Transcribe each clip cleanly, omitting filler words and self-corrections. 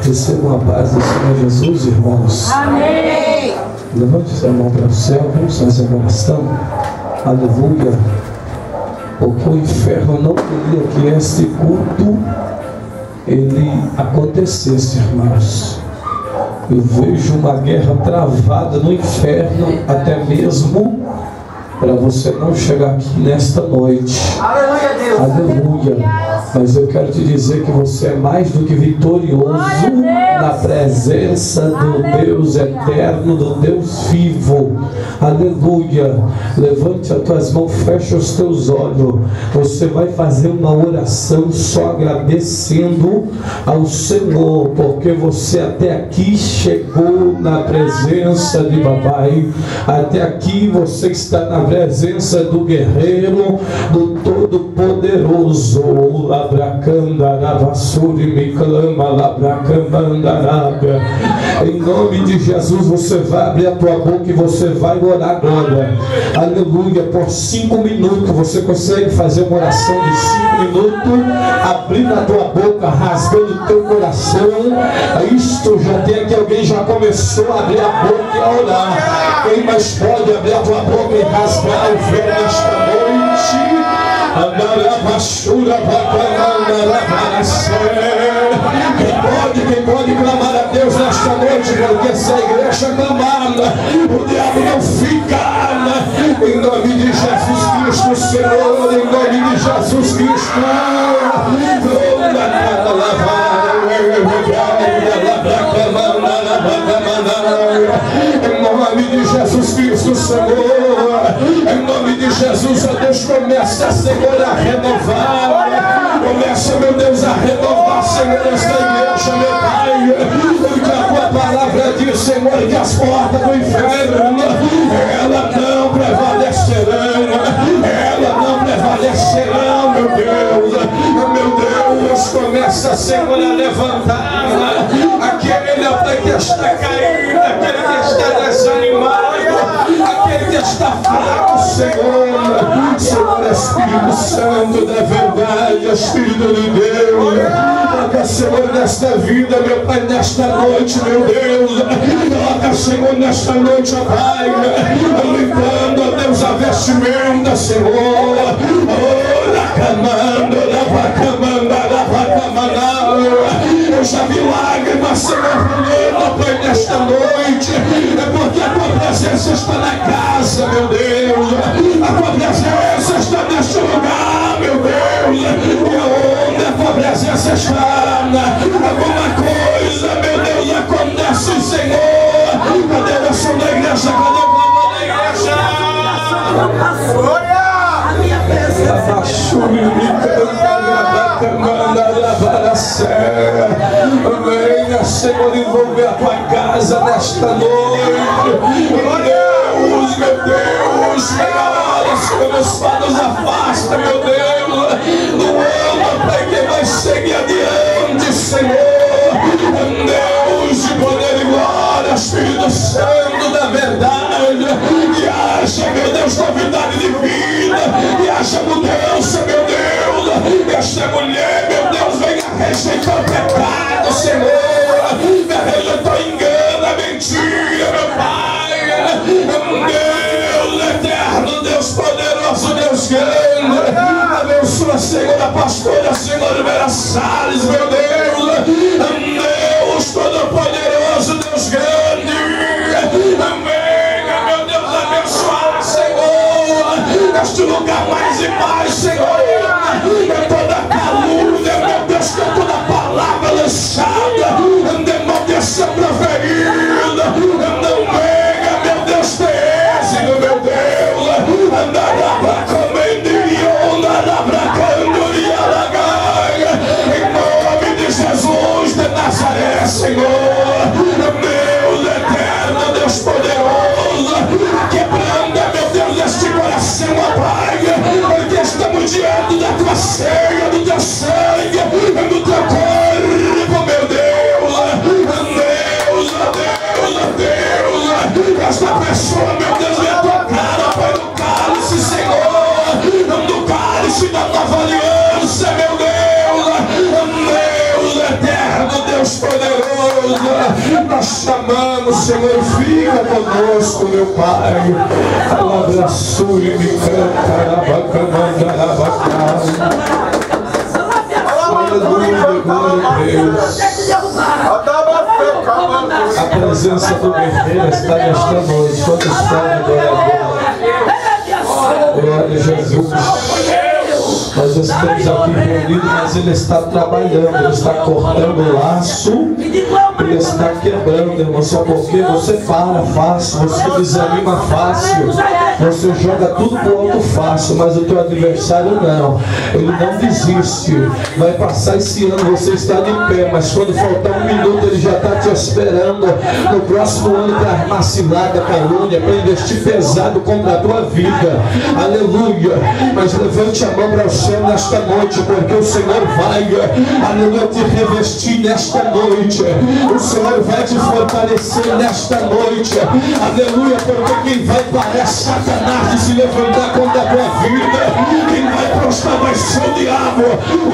Recebam a paz do Senhor Jesus, irmãos. Amém. Levante sua mão para o céu, vamos fazer uma oração. Aleluia. Porque o inferno não queria que este culto ele acontecesse, irmãos. Eu vejo uma guerra travada no inferno, até mesmo para você não chegar aqui nesta noite. Aleluia, Deus. Aleluia. Mas eu quero te dizer que você é mais do que vitorioso na presença do Deus eterno, do Deus vivo. Aleluia. Levante as tuas mãos, fecha os teus olhos. Você vai fazer uma oração só agradecendo ao Senhor, porque você até aqui chegou na presença de papai. Até aqui você está na presença do guerreiro, do Todo-Poderoso. Em nome de Jesus, você vai abrir a tua boca e você vai orar agora. Aleluia. Por 5 minutos. Você consegue fazer uma oração de 5 minutos, abrindo a tua boca, rasgando o teu coração. Isto já tem que alguém já começou a abrir a boca e a orar. Quem mais pode abrir a tua boca e rasgar o véu nesta noite? Quem pode clamar a Deus nesta noite, porque essa igreja clamada, o diabo não fica. Em nome de Jesus Cristo, Senhor, em nome de Jesus Cristo. Em nome de Jesus Cristo, Senhor, em nome de Jesus, ó Deus, começa, Senhor, a renovar. Começa, meu Deus, a renovar, Senhor, esta igreja, meu Pai. Porque a tua palavra diz, Senhor, que as portas do inferno, ela não prevalecerão. Ela não prevalecerão, meu Deus. Meu Deus, começa, Senhor, a levantar aquele que está caído, aquele que está desanimado, aquele que está fraco, Senhor. Senhor, Espírito Santo da verdade, Espírito de Deus, toca, Senhor, nesta vida, meu Pai, nesta noite, meu Deus, toca, Senhor, nesta noite, ó Pai, limpando, ó Deus, a vestimenta, Senhor, eu já vi lágrimas, Senhor, rolando, Pai, nesta noite, é porque a tua presença está na casa, meu Deus, a tua presença está neste lugar, meu Deus, e aonde a tua presença está, alguma coisa, meu Deus, acontece, Senhor. Cadê a oração da igreja? Cadê o clamor da igreja? A minha presença. Venha, Senhor, envolver a tua casa nesta noite. Meu Deus, venha, Senhor, os fados afasta, meu Deus, do ano, Pai, que vai seguir adiante, Senhor. Deus de poder e glória, Espírito Santo da verdade, e haja, meu Deus, novidade de vida, e haja mudança, meu Deus, e esta mulher, meu Deus, venha rejeitar o pecado, Senhor, venha rejeitar o engano, a mentira, meu Pai, Deus eterno, Deus poderoso, Deus grande, abençoa, Senhor, a pastora, Senhor, Vera Salles, meu Deus, Deus todo-poderoso, Deus grande, venha, meu Deus, abençoar, Senhor, este lugar mais e mais, Senhor, é toda calúnia, meu Deus, que é toda palavra lançada, demolição proferida, não venha, meu Deus, ter êxito, meu Deus, andará pra comendirio, andará pra candoria, em nome de Jesus, Senhor fica conosco, meu Pai. Alabraçu e me canta, aleluia, glória a Deus. A presença do guerreiro está nesta noite. Quando está agora? Glória a Jesus. Nós estamos aqui reunidos, mas Ele está trabalhando, Ele está cortando o laço, Ele está quebrando, irmão. Só porque você para fácil, você desanima fácil, você joga tudo pro alto fácil, mas o teu adversário não. Ele não desiste. Vai passar esse ano, você está de pé, mas quando faltar um minuto, Ele já está te esperando no próximo ano para armar cilada, calúnia, para investir pesado contra a tua vida. Aleluia. Mas levante a mão para o céu nesta noite, porque o Senhor vai, aleluia, te revestir nesta noite. O Senhor vai te fortalecer nesta noite. Aleluia, porque quem vai parar Satanás de se levantar contra a tua vida, quem vai prostrar vai ser o diabo.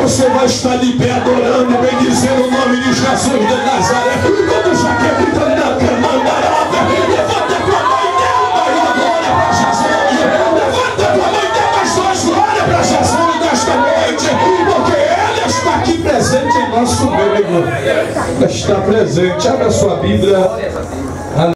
Você vai estar de pé adorando e bendizendo o nome de Jesus de Nazaré. Quando já quer gritando na camandarada, levanta a tua mãe dela e adora para Jesus. Levanta a tua mãe dela, mas nós glória para Jesus nesta noite, porque Ele está aqui presente em nosso meio. Está presente. Abra sua Bíblia